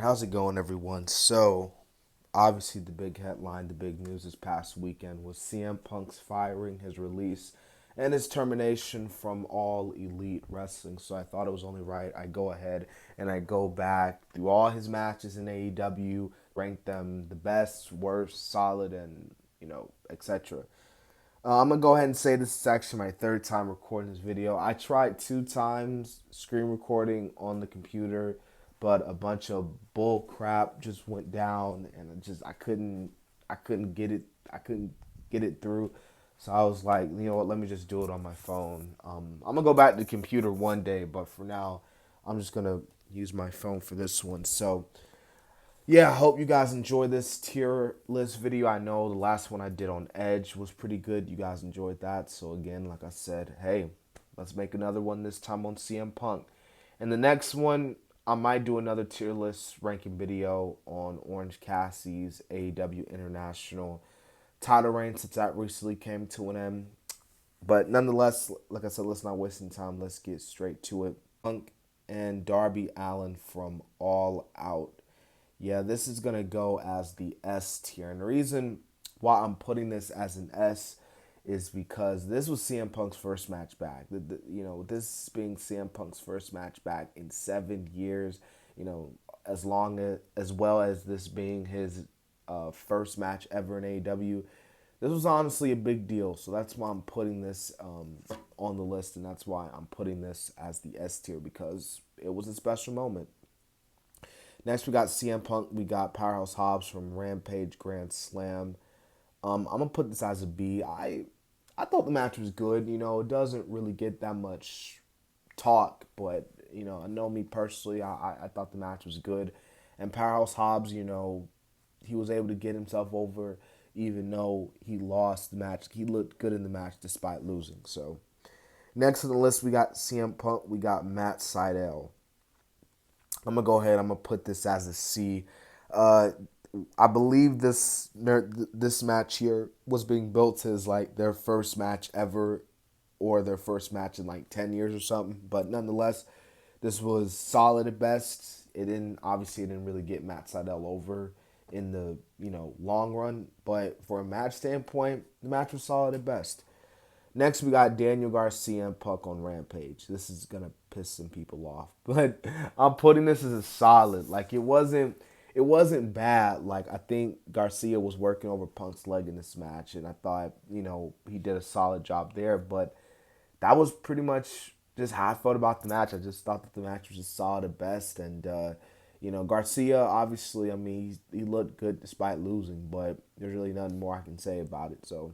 how's it going, everyone? So, obviously, the big headline, the big news this past weekend was CM Punk's firing, his release, and his termination from All Elite Wrestling. So, I thought it was only right I go ahead and I go back through all his matches in AEW, rank them the best, worst, solid, and etc. I'm gonna go ahead and say this is actually my third time recording this video. I tried two times screen recording on the computer, but a bunch of bull crap just went down, and I couldn't get it I couldn't get it through. So I was like, you know what? Let me just do it on my phone. I'm gonna go back to the computer one day, but for now, I'm just gonna use my phone for this one. So yeah, I hope you guys enjoy this tier list video. I know the last one I did on Edge was pretty good. You guys enjoyed that. So again, like I said, hey, let's make another one this time on CM Punk. And the next one, I might do another tier list ranking video on Orange Cassidy's AEW International title reign since that recently came to an end. But nonetheless, like I said, let's not waste any time. Let's get straight to it. Punk and Darby Allin from All Out. Yeah, this is going to go as the S tier. And the reason why I'm putting this as an S is because this was CM Punk's first match back. This being CM Punk's first match back in 7 years, as well as this being his first match ever in AEW. This was honestly a big deal. So that's why I'm putting this on the list. And that's why I'm putting this as the S tier, because it was a special moment. Next, we got CM Punk. We got Powerhouse Hobbs from Rampage Grand Slam. I'm gonna put this as a B. I thought the match was good. It doesn't really get that much talk, but I know me personally. I thought the match was good, and Powerhouse Hobbs, he was able to get himself over, even though he lost the match. He looked good in the match despite losing. So next on the list, we got CM Punk. We got Matt Sydal. I'm gonna go ahead. I'm gonna put this as a C. Uh, I believe this match here was being built as like their first match ever, or their first match in like 10 years or something. But nonetheless, this was solid at best. It didn't really get Matt Sydal over in the long run, but for a match standpoint, the match was solid at best. Next, we got Daniel Garcia and Puck on Rampage. This is gonna piss some people off, but I'm putting this as a solid. Like it wasn't bad. Like I think Garcia was working over Punk's leg in this match, and I thought he did a solid job there. But that was pretty much just how I felt about the match. I just thought that the match was just solid at best, and Garcia obviously, I mean, he looked good despite losing, but there's really nothing more I can say about it. So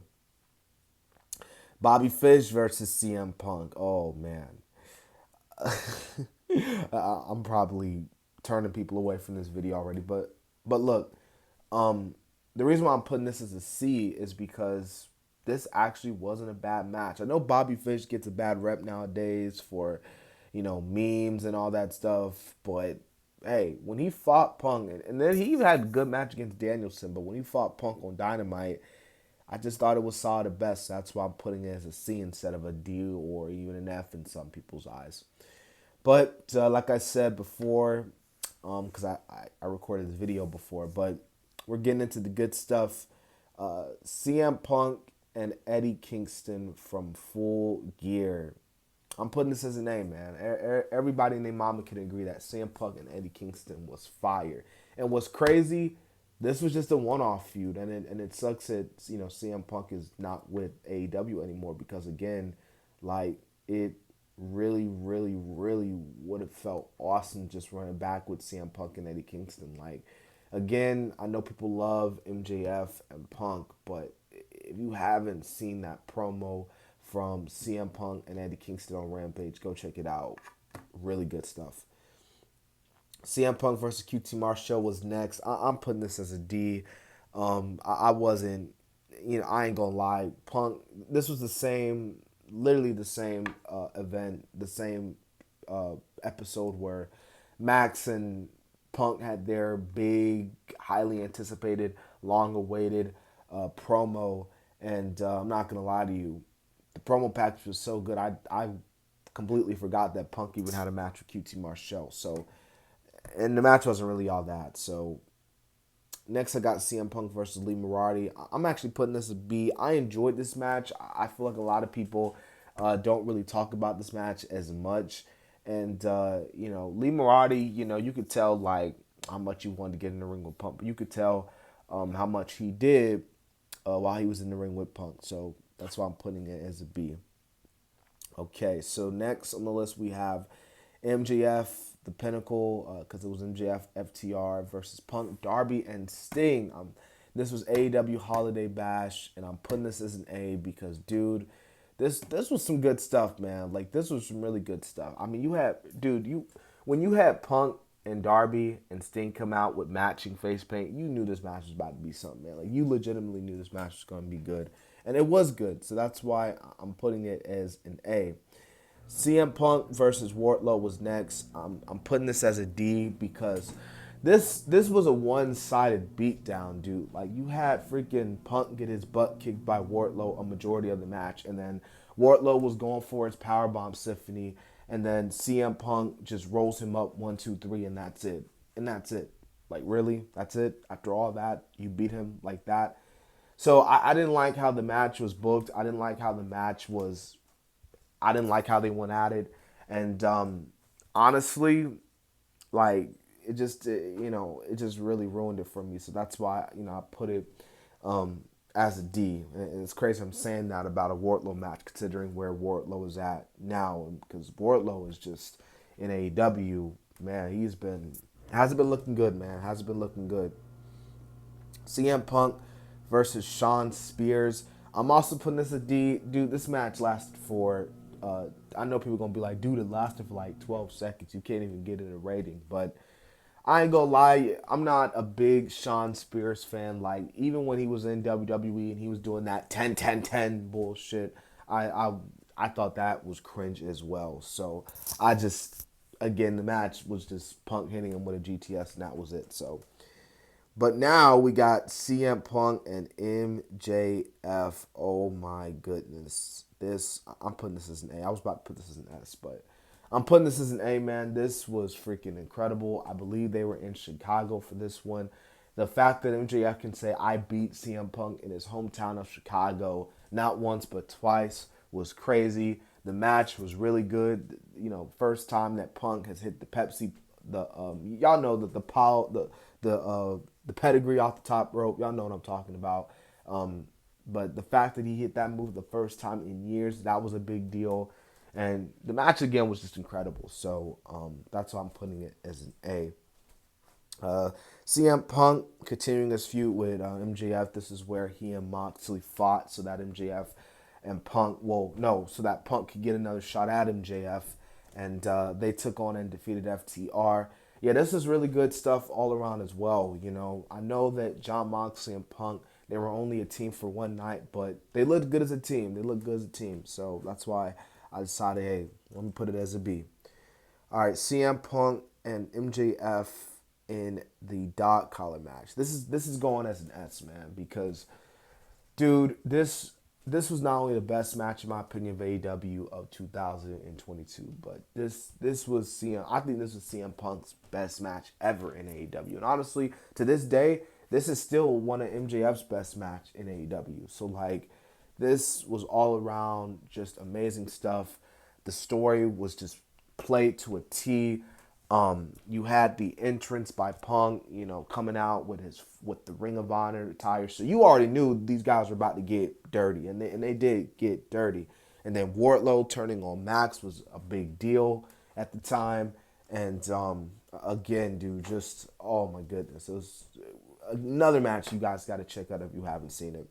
Bobby Fish versus CM Punk. Oh man, I'm probably turning people away from this video already. But look, the reason why I'm putting this as a C is because this actually wasn't a bad match. I know Bobby Fish gets a bad rep nowadays for memes and all that stuff, but hey, when he fought Punk, and then he even had a good match against Danielson, but when he fought Punk on Dynamite, I just thought it was solid at best. That's why I'm putting it as a C instead of a D or even an F in some people's eyes. But like I said before, because I recorded this video before, but we're getting into the good stuff. CM Punk and Eddie Kingston from Full Gear. I'm putting this as a name, man. Everybody and their mama can agree that CM Punk and Eddie Kingston was fire. And what's crazy, this was just a one-off feud, and it sucks that CM Punk is not with AEW anymore, because again, like it really, really, really would have felt awesome just running back with CM Punk and Eddie Kingston. Like again, I know people love MJF and Punk, but if you haven't seen that promo from CM Punk and Eddie Kingston on Rampage, go check it out. Really good stuff. CM Punk versus QT Marshall was next. I'm putting this as a D. I wasn't, I ain't gonna lie. Punk, this was the same, literally the same event, the same episode where Max and Punk had their big, highly anticipated, long awaited promo. And I'm not gonna lie to you, the promo package was so good. I completely forgot that Punk even had a match with QT Marshall. So and the match wasn't really all that. So next, I got CM Punk versus Lee Moriarty. I'm actually putting this a B. I enjoyed this match. I feel like a lot of people don't really talk about this match as much. And, Lee Moriarty, you could tell, like, how much you wanted to get in the ring with Punk. But you could tell how much he did while he was in the ring with Punk. So that's why I'm putting it as a B. Okay, so next on the list we have MJF, the Pinnacle, because it was MJF, FTR versus Punk, Darby, and Sting. This was AEW Holiday Bash, and I'm putting this as an A because, dude, this was some good stuff, man. Like, this was some really good stuff. I mean, when you had Punk and Darby and Sting come out with matching face paint, you knew this match was about to be something, man. Like, you legitimately knew this match was going to be good. And it was good, so that's why I'm putting it as an A. CM Punk versus Wardlow was next. I'm putting this as a D because this was a one-sided beatdown, dude. Like, you had freaking Punk get his butt kicked by Wardlow a majority of the match, and then Wardlow was going for his powerbomb symphony, and then CM Punk just rolls him up 1, 2, 3, and that's it. And that's it. Like, really? That's it? After all that, you beat him like that? So I didn't like how the match was booked. I didn't like how they went at it. And honestly, like, it just really ruined it for me. So that's why, I put it as a D. And it's crazy I'm saying that about a Wardlow match, considering where Wardlow is at now. Because Wardlow is just in AEW, man, hasn't been looking good, man. Hasn't been looking good. CM Punk versus Shawn Spears. I'm also putting this a D. Dude, this match lasted for, I know people are going to be like, dude, it lasted for like 12 seconds. You can't even get it a rating. But I ain't gonna lie, I'm not a big Shawn Spears fan. Like, even when he was in WWE and he was doing that 10-10-10 bullshit, I thought that was cringe as well. So again, the match was just Punk hitting him with a GTS, and that was it. So, but now we got CM Punk and MJF. Oh my goodness. I'm putting this as an A. I was about to put this as an S, but I'm putting this as an A, man. This was freaking incredible. I believe they were in Chicago for this one. The fact that MJF can say, I beat CM Punk in his hometown of Chicago, not once but twice, was crazy. The match was really good. First time that Punk has hit the Pepsi, y'all know that the pedigree off the top rope. Y'all know what I'm talking about. But the fact that he hit that move the first time in years, that was a big deal. And the match, again, was just incredible. So that's why I'm putting it as an A. CM Punk continuing his feud with MJF. This is where he and Moxley fought so that so that Punk could get another shot at MJF. And they took on and defeated FTR. Yeah, this is really good stuff all around as well. I know that Jon Moxley and Punk, they were only a team for one night, but they looked good as a team. So that's why I decided, hey, let me put it as a B. All right, CM Punk and MJF in the dog collar match. This is going as an S, man, because, dude, this was not only the best match, in my opinion, of AEW of 2022, but this was I think this was CM Punk's best match ever in AEW. And honestly, to this day, this is still one of MJF's best match in AEW. So, like, this was all around just amazing stuff. The story was just played to a T. You had the entrance by Punk, coming out with the Ring of Honor attire. So you already knew these guys were about to get dirty, and they did get dirty. And then Wardlow turning on Max was a big deal at the time. And again, dude, just, oh my goodness, it was another match you guys got to check out if you haven't seen it.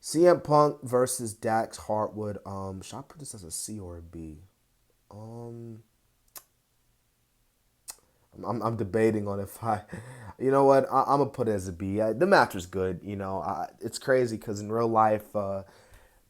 CM Punk versus Dax Harwood. Should I put this as a C or a B? I'm debating on if you know what, I'm gonna put it as a B. The match was good. It's crazy because in real life,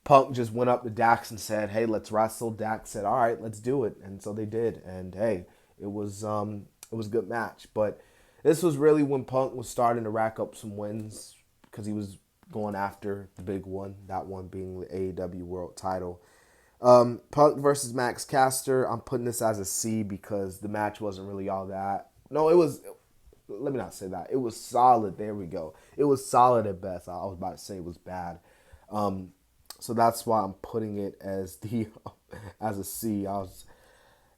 Punk just went up to Dax and said, "Hey, let's wrestle." Dax said, "All right, let's do it," and so they did. And hey, it was a good match. But this was really when Punk was starting to rack up some wins because he was going after the big one, that one being the AEW World Title. Punk versus Max Caster. I'm putting this as a C because the match wasn't really all that. No, it was. Let me not say that. It was solid. There we go. It was solid at best. I was about to say it was bad. Um, so that's why I'm putting it as the as a C.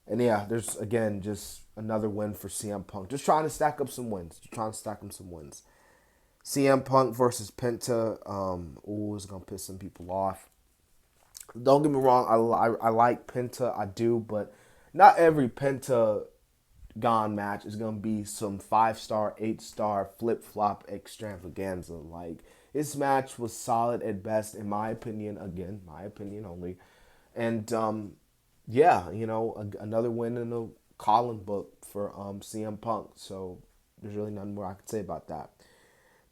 And yeah, there's again just another win for CM Punk. Just trying to stack up some wins. Just trying to stack him some wins. CM Punk versus Penta. Ooh, it's gonna piss some people off. Don't get me wrong. I like Penta. I do, but not every Penta Gone match is gonna be some 5-star, 8-star flip flop extravaganza. Like this match was solid at best, in my opinion. Again, my opinion only. And yeah, another win in the column book for CM Punk. So there's really nothing more I can say about that.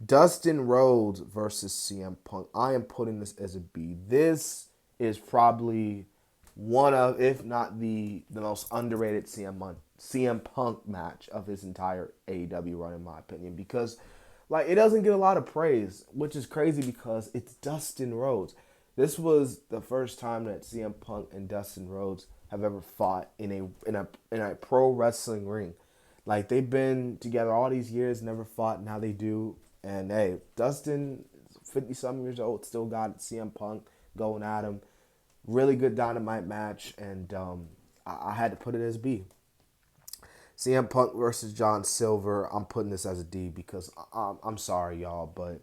Dustin Rhodes versus CM Punk. I am putting this as a B. This is probably one of, if not the most underrated CM Punk match of his entire AEW run, in my opinion, because like it doesn't get a lot of praise, which is crazy because it's Dustin Rhodes. This was the first time that CM Punk and Dustin Rhodes have ever fought in a pro wrestling ring. Like they've been together all these years, never fought. Now they do, and hey, Dustin, 50 something years old, still got CM Punk going at him. Really good Dynamite match, and I had to put it as B. CM Punk versus John Silver. I'm putting this as a D because I'm sorry, y'all, but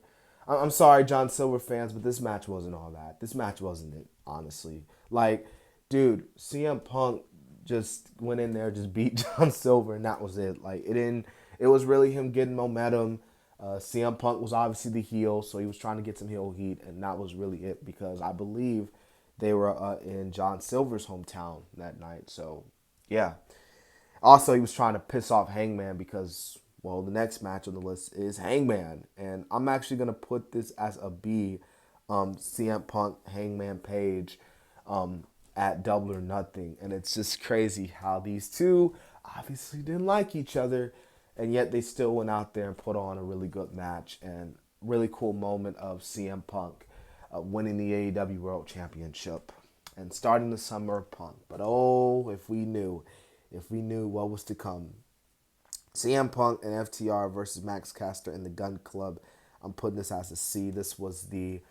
I'm sorry, John Silver fans, but this match wasn't all that. This match wasn't it, honestly. Like, dude, CM Punk just went in there, just beat John Silver, and that was it. Like, it didn't. It was really him getting momentum. CM Punk was obviously the heel, so he was trying to get some heel heat, and that was really it because I believe they were in John Silver's hometown that night. So, yeah. Also, he was trying to piss off Hangman because, well, the next match on the list is Hangman. And I'm actually going to put this as a B, CM Punk, Hangman Page at Double or Nothing. And it's just crazy how these two obviously didn't like each other, and yet they still went out there and put on a really good match and really cool moment of CM Punk winning the AEW World Championship and starting the summer of Punk. But oh, if we knew what was to come. CM Punk and FTR versus Max Caster and the Gun Club. I'm putting this as a C. This was the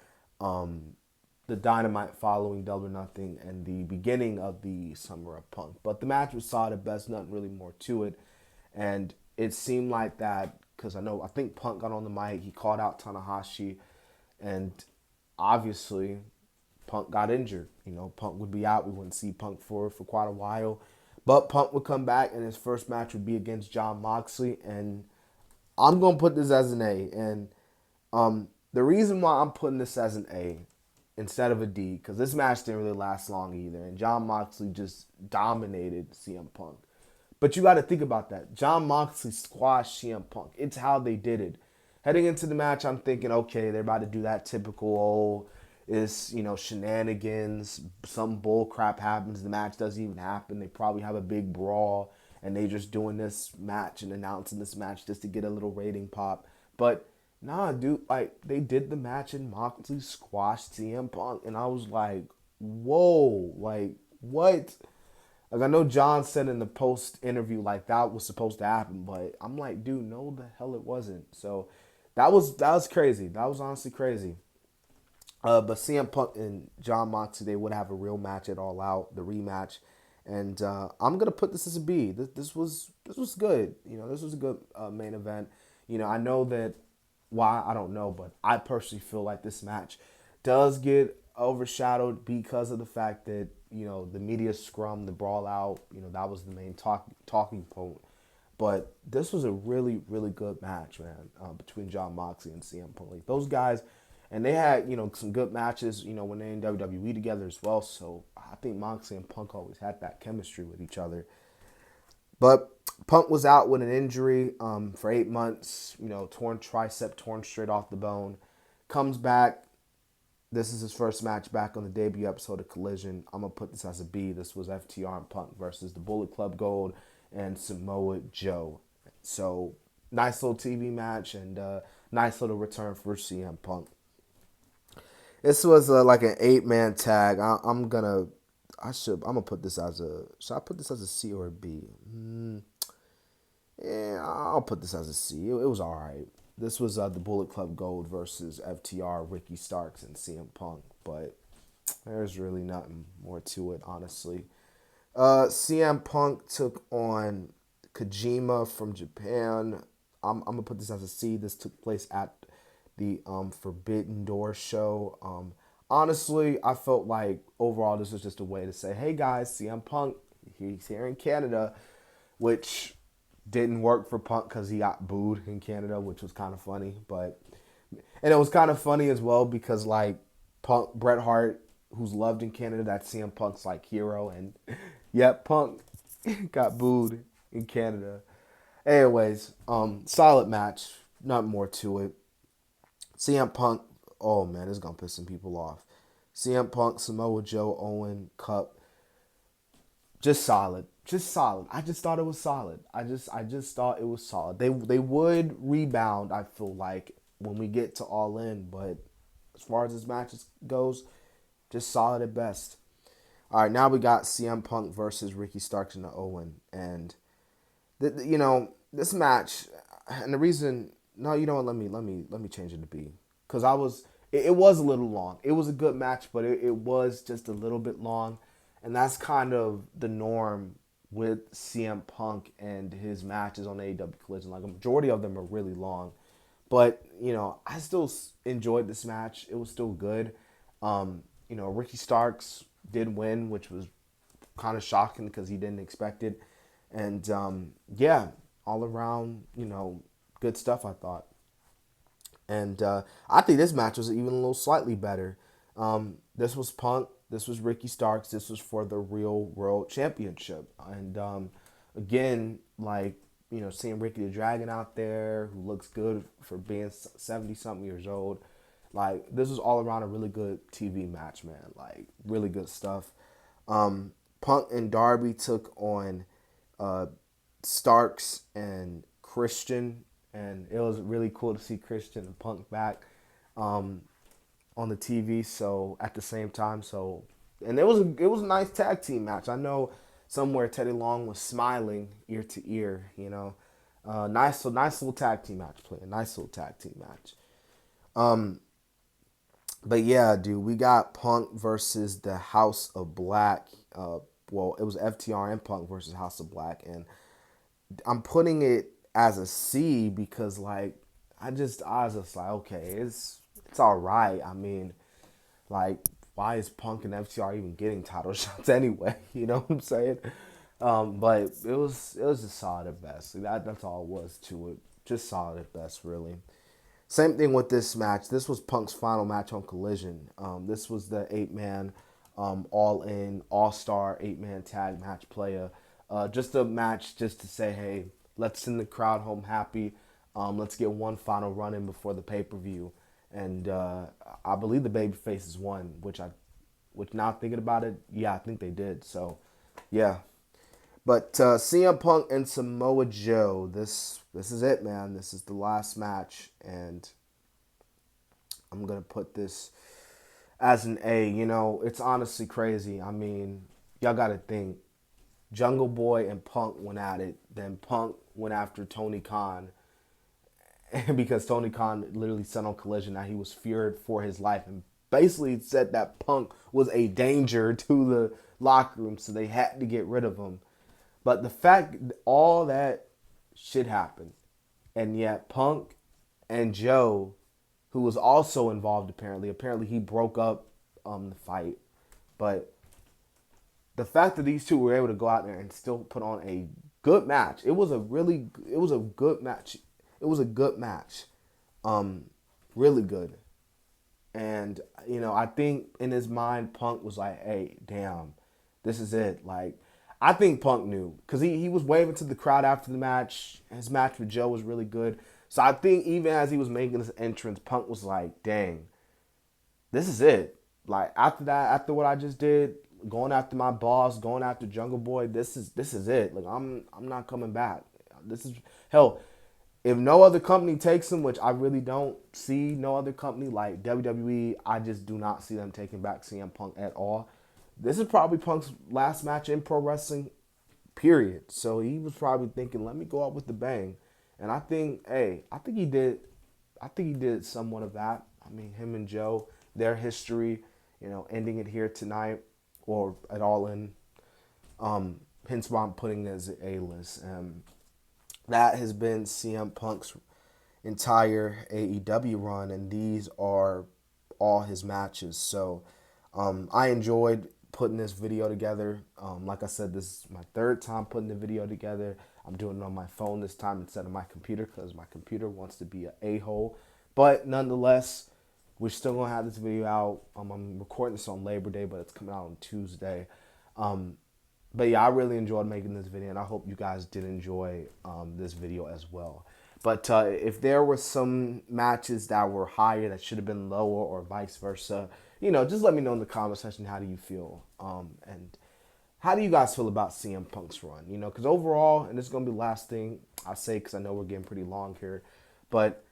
Dynamite following Double or Nothing and the beginning of the Summer of Punk. But the match was solid at best, nothing really more to it. And it seemed like that because I think Punk got on the mic, he called out Tanahashi, and obviously Punk got injured. Punk would be out. We wouldn't see Punk for quite a while. But Punk would come back, and his first match would be against Jon Moxley. And I'm going to put this as an A. And the reason why I'm putting this as an A instead of a D, because this match didn't really last long either. And Jon Moxley just dominated CM Punk. But you got to think about that. Jon Moxley squashed CM Punk. It's how they did it. Heading into the match, I'm thinking, okay, they're about to do that typical old shenanigans. Some bull crap happens. The match doesn't even happen. They probably have a big brawl, and they just doing this match and announcing this match just to get a little rating pop. But nah, dude, like they did the match and Moxley squashed CM Punk, and I was like, whoa, like what? Like I know John said in the post interview like that was supposed to happen, but I'm like, dude, no, the hell it wasn't. So that was crazy. That was honestly crazy. But CM Punk and Jon Moxley, they would have a real match at All Out, the rematch, and I'm gonna put this as a B. This was good. This was a good main event. I know that why I don't know, but I personally feel like this match does get overshadowed because of the fact that the media scrum, the brawl out, that was the main talking point. But this was a really, really good match, man, between Jon Moxley and CM Punk. Like, those guys, and they had, some good matches, when they in WWE together as well. So I think Moxley and Punk always had that chemistry with each other. But Punk was out with an injury for 8 months, torn tricep, torn straight off the bone. Comes back. This is his first match back on the debut episode of Collision. I'm going to put this as a B. This was FTR and Punk versus the Bullet Club Gold and Samoa Joe. So, nice little TV match and nice little return for CM Punk. This was like an 8-man tag. I'm going to I'm gonna put this as a. Should I put this as a C or a B? Yeah, I'll put this as a C. It was all right. This was the Bullet Club Gold versus FTR, Ricky Starks, and CM Punk, but there's really nothing more to it, honestly. CM Punk took on Kojima from Japan. I'm gonna put this as a C. This took place at the Forbidden Door show. Honestly, I felt like overall this was just a way to say, "Hey guys, CM Punk, he's here in Canada," which didn't work for Punk because he got booed in Canada, which was kind of funny. But and it was kind of funny as well because like Punk, Bret Hart, who's loved in Canada, that's CM Punk's like hero, and yep, Punk got booed in Canada. Anyways, solid match, not more to it. CM Punk, oh man, this is gonna piss some people off. CM Punk, Samoa Joe, Owen, Cup, just solid, just solid. I just thought it was solid. I just thought it was solid. They would rebound. I feel like when we get to All In, but as far as this match goes, just solid at best. All right, now we got CM Punk versus Ricky Starks and Owen, and this match, and the reason. No, you know what? Let me change it to B, because it was a little long. It was a good match, but it was just a little bit long, and that's kind of the norm with CM Punk and his matches on AEW Collision. Like a majority of them are really long, but I still enjoyed this match. It was still good. Ricky Starks did win, which was kind of shocking because he didn't expect it. And yeah, all around, good stuff, I thought. And I think this match was even a little slightly better. This was Punk. This was Ricky Starks. This was for the Real World Championship. And again, like, seeing Ricky the Dragon out there, who looks good for being 70-something years old. Like, this was all around a really good TV match, man. Like, really good stuff. Punk and Darby took on Starks and Christian, and it was really cool to see Christian and Punk back on the TV. So at the same time, and it was a nice tag team match. I know somewhere Teddy Long was smiling ear to ear. Nice little tag team match play. A nice little tag team match. But yeah, dude, we got Punk versus the House of Black. Well, it was FTR and Punk versus House of Black, and I'm putting it as a C because like I was just like, okay, it's all right. I mean, like, why is Punk and FTR even getting title shots anyway? You know what I'm saying? But it was just solid at best. That's all it was to it. Just solid at best, really. Same thing with this match. This was Punk's final match on Collision. This was the 8-man all-in, all-star 8-man tag match player. Just a match just to say, hey, let's send the crowd home happy. Let's get one final run in before the pay-per-view. And I believe the baby faces won, which now thinking about it, yeah, I think they did. So, yeah. But CM Punk and Samoa Joe, this is it, man. This is the last match, and I'm gonna put this as an A. It's honestly crazy. I mean, y'all gotta think. Jungle Boy and Punk went at it. Then Punk went after Tony Khan, because Tony Khan literally said on Collision that he was feared for his life, and basically said that Punk was a danger to the locker room, so they had to get rid of him. But the fact all that shit happened, and yet Punk and Joe, who was also involved apparently he broke up the fight, but the fact that these two were able to go out there and still put on a good match, it was a good match. It was a good match, really good. And I think in his mind, Punk was like, "Hey, damn, this is it." Like, I think Punk knew because he was waving to the crowd after the match. His match with Joe was really good. So I think even as he was making his entrance, Punk was like, "Dang, this is it." Like, after that, after what I just did, going after my boss, going after Jungle Boy, this is it. Like, I'm not coming back. This is hell. If no other company takes him, which I really don't see no other company like WWE, I just do not see them taking back CM Punk at all. this is probably Punk's last match in pro wrestling, period. So he was probably thinking, let me go out with the bang. And I think, hey, I think he did somewhat of that. I mean, him and Joe, their history, ending it here tonight or at All In. Hence why I'm putting it as an A-list. That has been CM Punk's entire AEW run, and these are all his matches. So I enjoyed putting this video together. Like I said, this is my third time putting the video together. I'm doing it on my phone this time instead of my computer because my computer wants to be an a-hole. But nonetheless, we're still going to have this video out. I'm recording this on Labor Day, but it's coming out on Tuesday. But yeah, I really enjoyed making this video, and I hope you guys did enjoy this video as well. But if there were some matches that were higher that should have been lower or vice versa, just let me know in the comment section, how do you feel? And how do you guys feel about CM Punk's run? Because overall, and this is going to be the last thing I say because I know we're getting pretty long here, but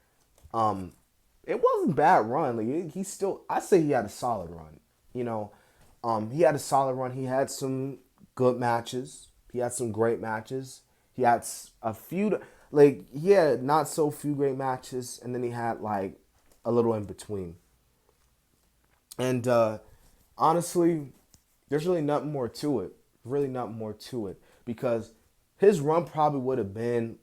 it wasn't a bad run. Like, I say he had a solid run. He had a solid run. He had some good matches. He had some great matches. He had a few, he had not so few great matches, and then he had like a little in between. And honestly, there's really nothing more to it. Really nothing more to it, because his run probably would have been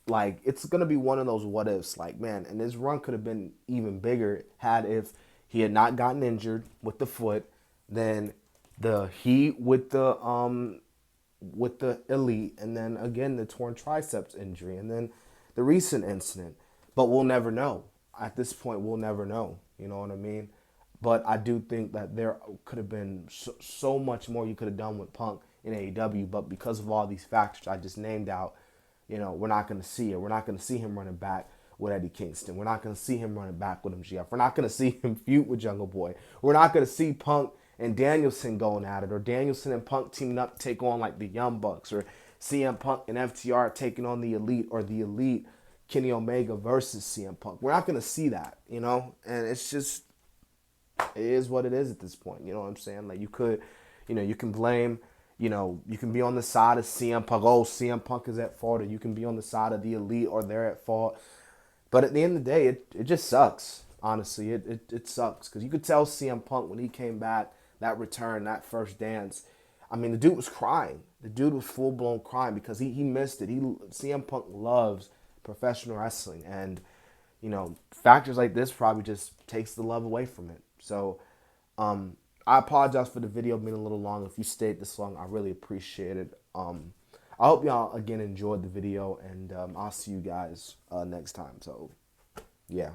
like, it's gonna be one of those what ifs. Like, man, and his run could have been even bigger if he had not gotten injured with the foot, then the heat with the elite, and then again the torn triceps injury, and then the recent incident. But we'll never know. At this point, we'll never know. You know what I mean? But I do think that there could have been so much more you could have done with Punk in AEW. But because of all these factors I just named out, we're not going to see it. We're not going to see him running back with Eddie Kingston. We're not going to see him running back with MJF. We're not going to see him feud with Jungle Boy. We're not going to see Punk and Danielson going at it, or Danielson and Punk teaming up to take on like the Young Bucks, or CM Punk and FTR taking on the Elite, or the Elite Kenny Omega versus CM Punk. We're not going to see that, and it's just, it is what it is at this point. You know what I'm saying? Like, you could, you can blame, you can be on the side of CM Punk. Oh, CM Punk is at fault. Or you can be on the side of the Elite, or they're at fault. But at the end of the day, it just sucks. Honestly, it sucks. Because you could tell CM Punk when he came back, that return, that first dance, I mean, the dude was crying. The dude was full-blown crying because he missed it. CM Punk loves professional wrestling. And, factors like this probably just takes the love away from it. So, I apologize for the video being a little long. If you stayed this long, I really appreciate it. I hope y'all, again, enjoyed the video, and I'll see you guys next time. So, yeah.